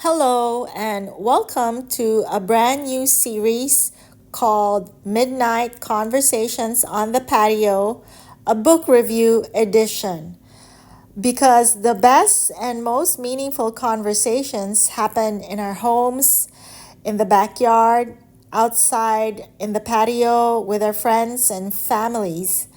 Hello, and welcome to a brand new series called Midnight Conversations on the Patio, a book review edition. Because the best and most meaningful conversations happen in our homes, in the backyard, outside, in the patio, with our friends and families.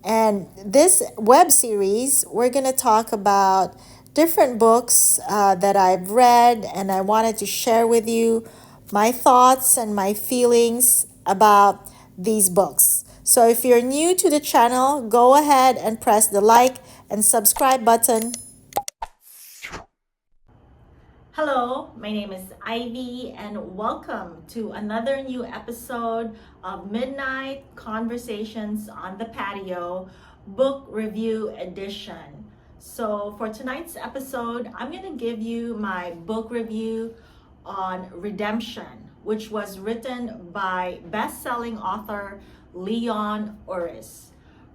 And this web series, we're going to talk about different books that I've read, and I wanted to share with you my thoughts and my feelings about these books. So if you're new to the channel, go ahead and press the like and subscribe button. Hello, my name is Ivy, and welcome to another new episode of Midnight Conversations on the Patio Book Review Edition. So, for tonight's episode, I'm going to give you my book review on Redemption, which was written by best-selling author Leon Uris.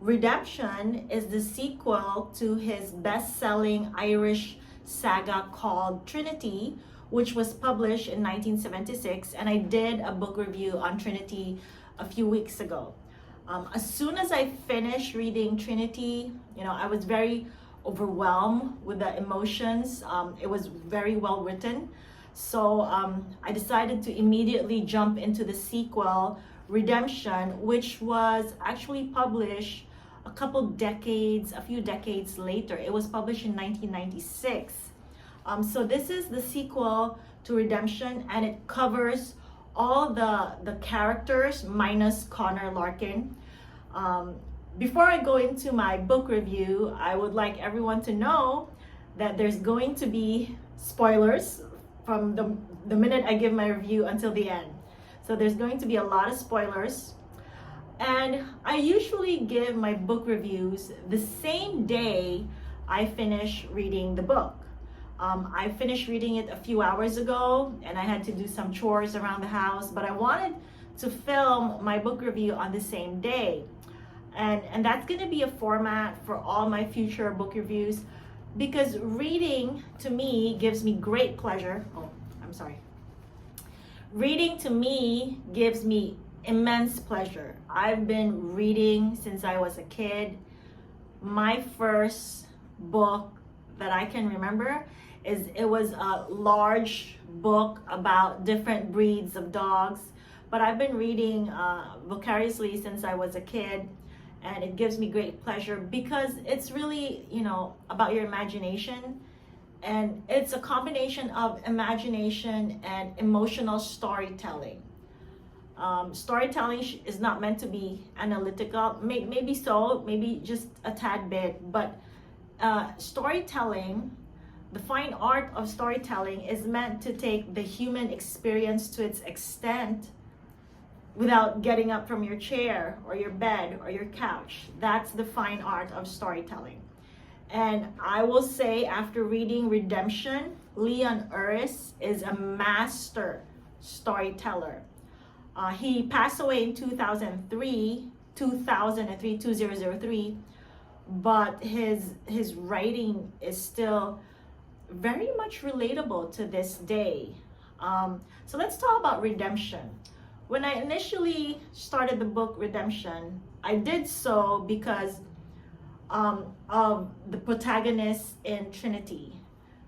Redemption is the sequel to his best-selling Irish saga called Trinity, which was published in 1976, and I did a book review on Trinity a few weeks ago. As soon as I finished reading Trinity, I was very overwhelmed with the emotions. It was very well written. So I decided to immediately jump into the sequel, Redemption, which was actually published a few decades later. It was published in 1996. So this is the sequel to Redemption, and it covers all the characters minus Connor Larkin. Before I go into my book review, I would like everyone to know that there's going to be spoilers from the minute I give my review until the end. So there's going to be a lot of spoilers. And I usually give my book reviews the same day I finish reading the book. I finished reading it a few hours ago, and I had to do some chores around the house, but I wanted to film my book review on the same day. And that's going to be a format for all my future book reviews, because reading to me gives me great pleasure. Reading to me gives me immense pleasure. I've been reading since I was a kid. My first book that I can remember it was a large book about different breeds of dogs, but I've been reading vicariously since I was a kid, and it gives me great pleasure because it's really about your imagination, and it's a combination of imagination and emotional storytelling. Storytelling is not meant to be analytical, maybe so, maybe just a tad bit, but storytelling, the fine art of storytelling, is meant to take the human experience to its extent without getting up from your chair or your bed or your couch. That's the fine art of storytelling. And I will say, after reading Redemption, Leon Uris is a master storyteller. He passed away in 2003, but his writing is still very much relatable to this day. So let's talk about Redemption. When I initially started the book Redemption, I did so because of the protagonist in Trinity.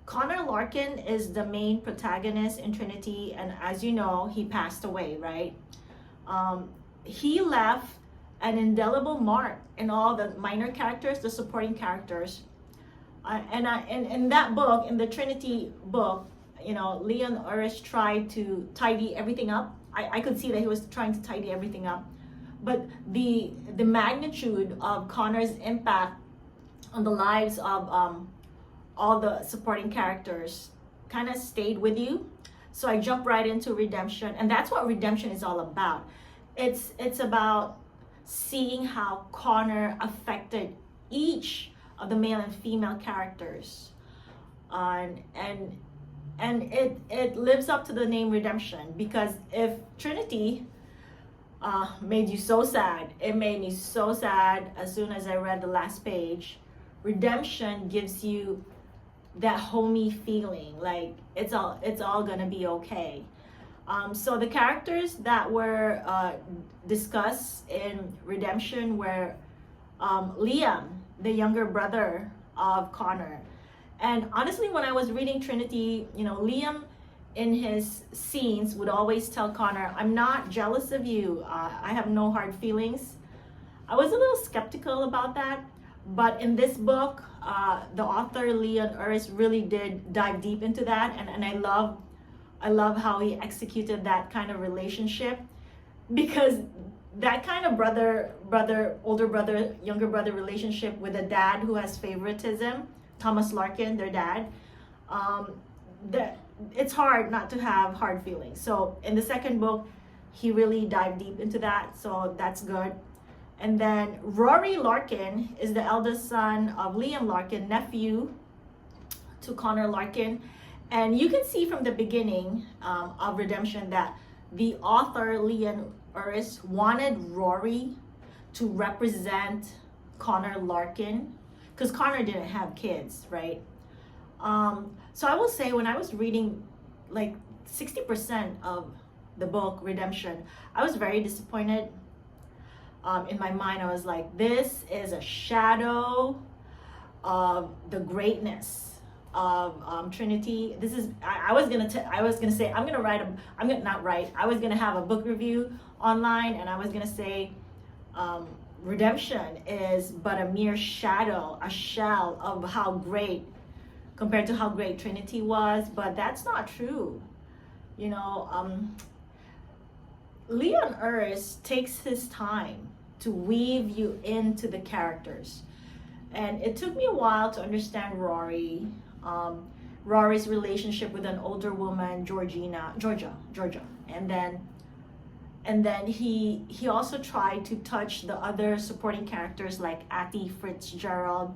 Connor Larkin is the main protagonist in Trinity, and as you know, he passed away, right? He left an indelible mark in all the minor characters, the supporting characters. And in that book, in the Trinity book, Leon Uris tried to tidy everything up. I could see that he was trying to tidy everything up. But the magnitude of Connor's impact on the lives of all the supporting characters kind of stayed with you. So I jumped right into Redemption, and that's what Redemption is all about. It's about seeing how Connor affected each of the male and female characters, and it lives up to the name Redemption, because if Trinity made you so sad, it made me so sad as soon as I read the last page. Redemption gives you that homey feeling, like it's all gonna be okay. So the characters that were discussed in Redemption were Liam, the younger brother of Connor. And honestly, when I was reading Trinity, Liam in his scenes would always tell Connor, I'm not jealous of you. I have no hard feelings. I was a little skeptical about that. But in this book, the author, Leon Uris, really did dive deep into that. And I love how he executed that kind of relationship, because that kind of older brother, younger brother relationship with a dad who has favoritism, Thomas Larkin, their dad, it's hard not to have hard feelings. So in the second book, he really dived deep into that. So that's good. And then Rory Larkin is the eldest son of Liam Larkin, nephew to Connor Larkin. And you can see from the beginning of Redemption that the author, Leon Uris, wanted Rory to represent Connor Larkin, because Connor didn't have kids, right? So I will say, when I was reading like 60% of the book, Redemption, I was very disappointed. In my mind, I was like, this is a shadow of the greatness of Trinity. This is I was gonna say I was gonna have a book review online, and I was gonna say Redemption is but a mere shadow, a shell of how great, compared to how great Trinity was. But that's not true. Leon Uris takes his time to weave you into the characters. And it took me a while to understand Rory's relationship with an older woman, Georgia. And then he also tried to touch the other supporting characters like Atty Fitzgerald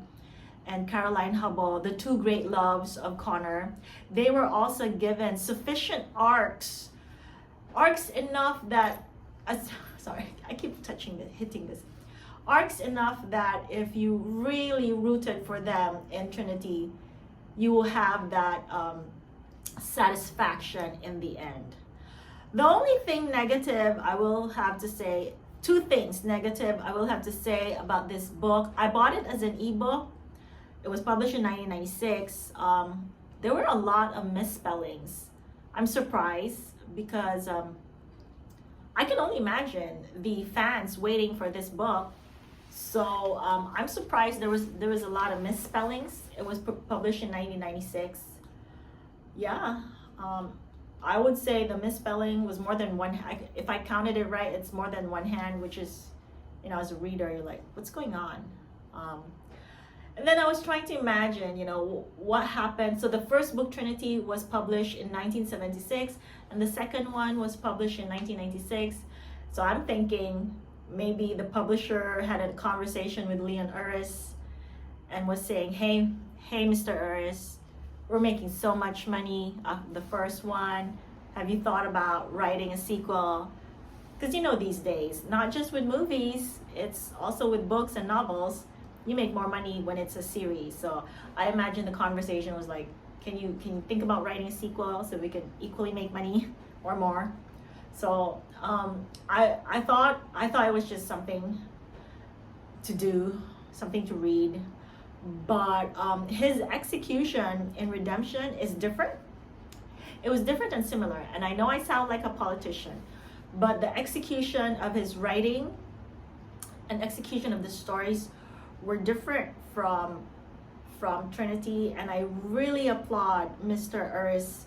and Caroline Hubble, the two great loves of Connor. They were also given sufficient arcs enough that, sorry, I keep hitting this. Arcs enough that if you really rooted for them in Trinity, you will have that satisfaction in the end. The only thing negative I will have to say, two things negative I will have to say about this book. I bought it as an ebook. It was published in 1996. There were a lot of misspellings. I'm surprised, because I can only imagine the fans waiting for this book. So I'm surprised there was a lot of misspellings. It was published in 1996. Yeah, I would say the misspelling was more than one. If I counted it right, it's more than one hand, which is, as a reader, you're like, what's going on? And then I was trying to imagine, what happened. So the first book, Trinity, was published in 1976, and the second one was published in 1996. So I'm thinking maybe the publisher had a conversation with Leon Uris and was saying, hey, Mr. Uris, we're making so much money off the first one. Have you thought about writing a sequel? Because these days, not just with movies, it's also with books and novels. You make more money when it's a series. So I imagine the conversation was like, can you think about writing a sequel so we can equally make money or more? So I thought it was just something to do, something to read. But his execution in Redemption is different. It was different and similar. And I know I sound like a politician, but the execution of his writing and execution of the stories were different from Trinity. And I really applaud Mr. Uris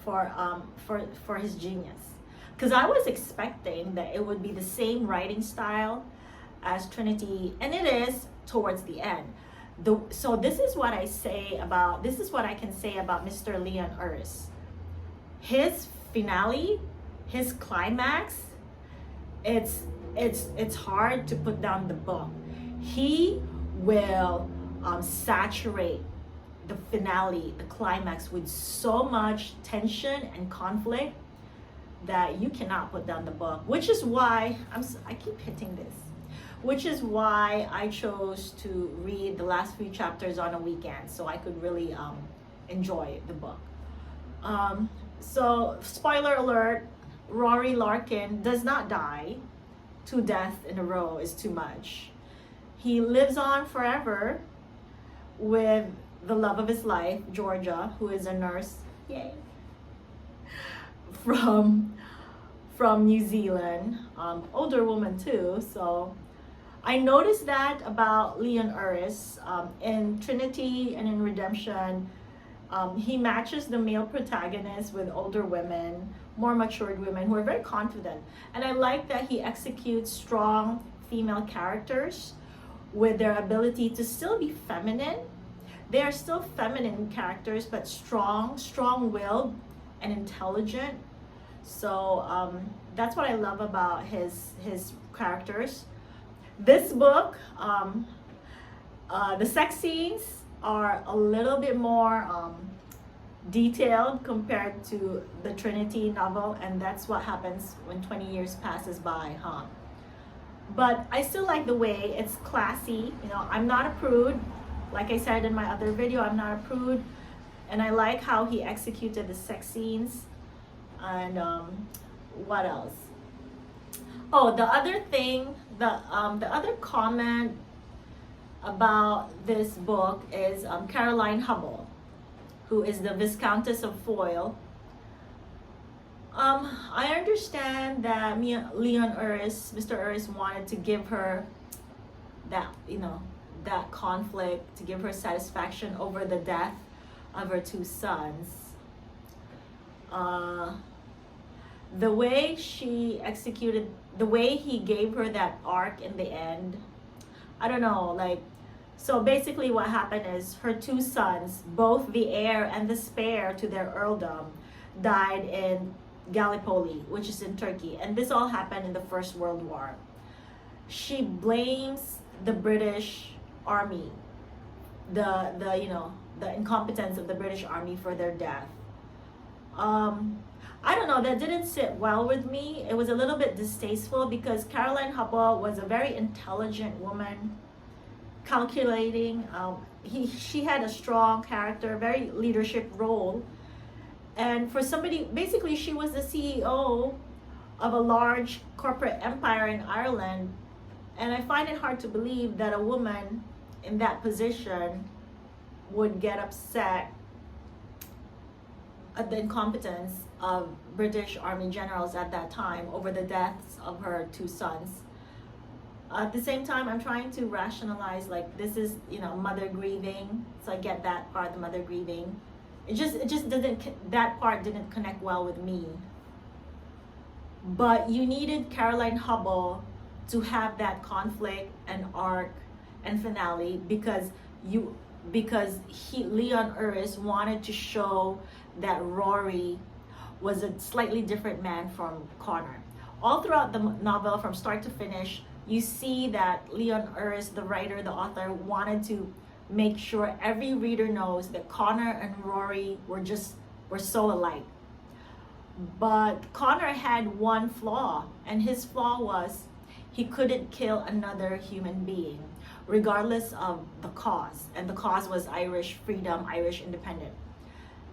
for his genius, because I was expecting that it would be the same writing style as Trinity, and it is towards the end. So this is what I can say about Mr. Leon Uris. His finale, his climax, it's hard to put down the book. He will saturate the finale, the climax, with so much tension and conflict that you cannot put down the book, which is why I keep hitting this, which is why I chose to read the last few chapters on a weekend, so I could really enjoy the book. So, spoiler alert, Rory Larkin does not die. 2 deaths in a row is too much. He lives on forever with the love of his life, Georgia, who is a nurse, yay, from New Zealand, older woman too. So I noticed that about Leon Uris in Trinity and in Redemption. He matches the male protagonist with older women, more matured women who are very confident. And I like that he executes strong female characters with their ability to still be feminine. They are still feminine characters, but strong-willed and intelligent. So that's what I love about his characters. This book, the sex scenes are a little bit more detailed compared to the Trinity novel, and that's what happens when 20 years passes by, huh? But I still like the way it's classy. You know, I'm not a prude. Like I said in my other video, I'm not a prude. And I like how he executed the sex scenes. And what else? Oh, the other thing, the other comment about this book is Caroline Hubble, who is the Viscountess of Foyle. I understand that Leon Uris, Mr. Uris, wanted to give her that, you know, that conflict, to give her satisfaction over the death of her 2 sons. The way she executed, the way he gave her that arc in the end, I don't know, like, so basically what happened is her 2 sons, both the heir and the spare to their earldom, died in Gallipoli, which is in Turkey. And this all happened in the First World War. She blames the British Army, the you know, the incompetence of the British Army for their death. I don't know, that didn't sit well with me. It was a little bit distasteful because Caroline Hubble was a very intelligent woman, calculating. She had a strong character, very leadership role. And for somebody, basically she was the CEO of a large corporate empire in Ireland. And I find it hard to believe that a woman in that position would get upset at the incompetence of British Army generals at that time over the deaths of her 2 sons. At the same time, I'm trying to rationalize, like, this is, you know, mother grieving. So I get that part, the mother grieving. It just didn't, that part didn't connect well with me. But you needed Caroline Hubble to have that conflict and arc and finale because Leon Uris wanted to show that Rory was a slightly different man from Connor. All throughout the novel, from start to finish, you see that Leon Uris, the writer, the author, wanted to make sure every reader knows that Connor and Rory were so alike. But Connor had one flaw, and his flaw was he couldn't kill another human being, regardless of the cause. And the cause was Irish freedom, Irish independence.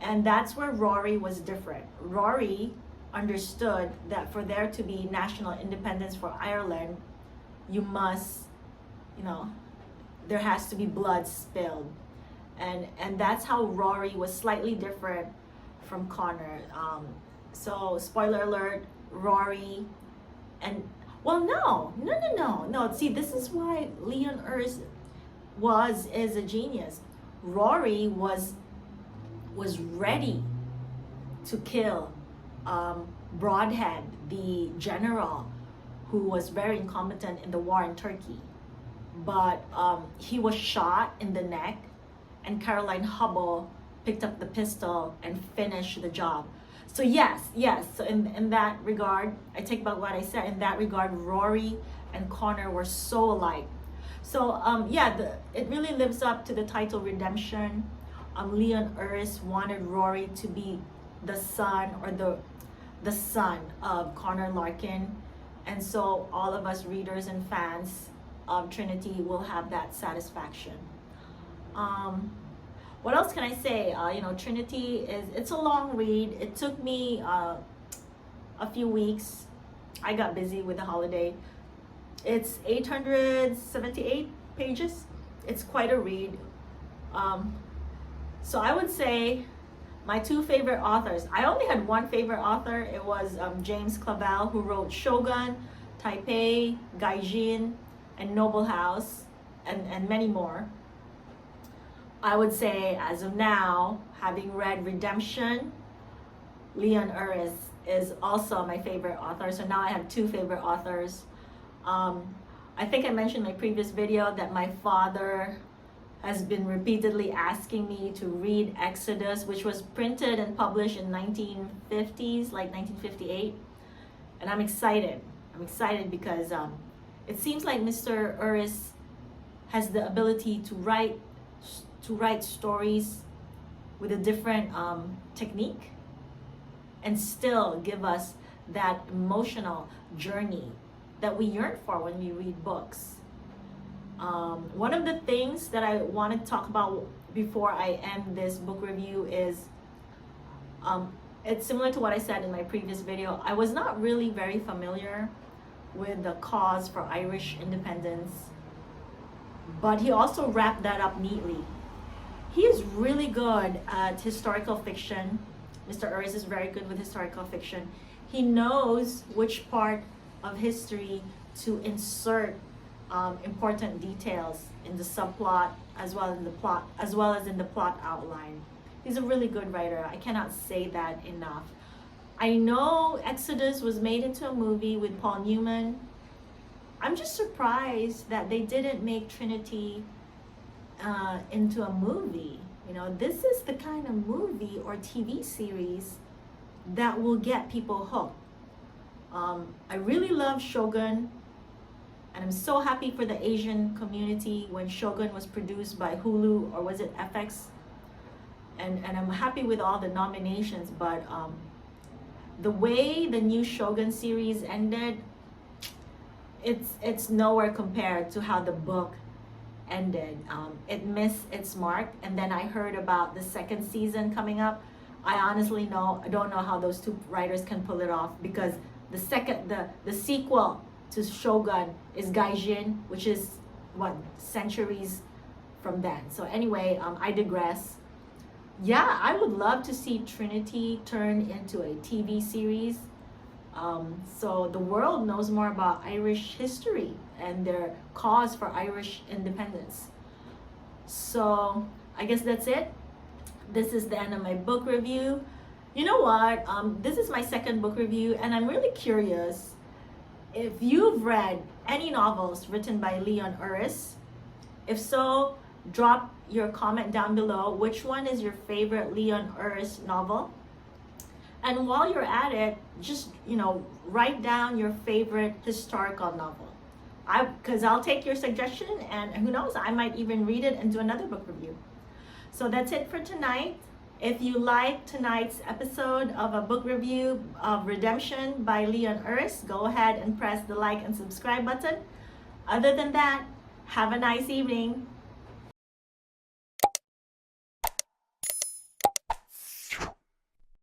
And that's where Rory was different. Rory understood that for there to be national independence for Ireland, you must, you know, there has to be blood spilled. And that's how Rory was slightly different from Connor. So spoiler alert, Rory and, well, no. See, this is why Leon Uris is a genius. Rory was ready to kill Broadhead, the general who was very incompetent in the war in Turkey. But he was shot in the neck, and Caroline Hubble picked up the pistol and finished the job. So yes. So in that regard, I take back what I said. In that regard, Rory and Connor were so alike. So it really lives up to the title Redemption. Leon Uris wanted Rory to be the son, or the son of Connor Larkin, and so all of us readers and fans of Trinity will have that satisfaction. What else can I say? Trinity it's a long read. It took me a few weeks. I got busy with the holiday. It's 878 pages. It's quite a read. So I would say my two favorite authors. I only had one favorite author. It was James Clavell, who wrote Shogun, Taipei, Gaijin, and Noble House, and many more. I would say, as of now, having read Redemption, Leon Uris is also my favorite author. So now I have two favorite authors. I think I mentioned in my previous video that my father has been repeatedly asking me to read Exodus, which was printed and published in 1950s, like 1958. And I'm excited. I'm excited because it seems like Mr. Uris has the ability to write stories with a different technique and still give us that emotional journey that we yearn for when we read books. One of the things that I want to talk about before I end this book review is it's similar to what I said in my previous video. I was not really very familiar with the cause for Irish independence, but he also wrapped that up neatly. He is really good at historical fiction. Mr. Uris is very good with historical fiction. He knows which part of history to insert important details in the subplot as well as in the plot outline. He's a really good writer. I cannot say that enough. I know Exodus was made into a movie with Paul Newman. I'm just surprised that they didn't make Trinity into a movie. This is the kind of movie or TV series that will get people hooked. I really love Shogun, and I'm so happy for the Asian community when Shogun was produced by Hulu, or was it FX? And I'm happy with all the nominations, but the way the new Shogun series ended, it's nowhere compared to how the book ended. It missed its mark, and then I heard about the second season coming up. I honestly don't know how those two writers can pull it off, because the sequel to Shogun is Gaijin, which is centuries from then. So anyway, I digress. Yeah, I would love to see Trinity turn into a TV series, so the world knows more about Irish history and their cause for Irish independence. So I guess that's it. This is the end of my book review. You know what? This is my second book review, and I'm really curious if you've read any novels written by Leon Uris. If so, drop your comment down below. Which one is your favorite Leon Uris novel? And while you're at it, just write down your favorite historical novel. Because I'll take your suggestion, and who knows, I might even read it and do another book review. So that's it for tonight. If you like tonight's episode of a book review of Redemption by Leon Uris, go ahead and press the like and subscribe button. Other than that, have a nice evening.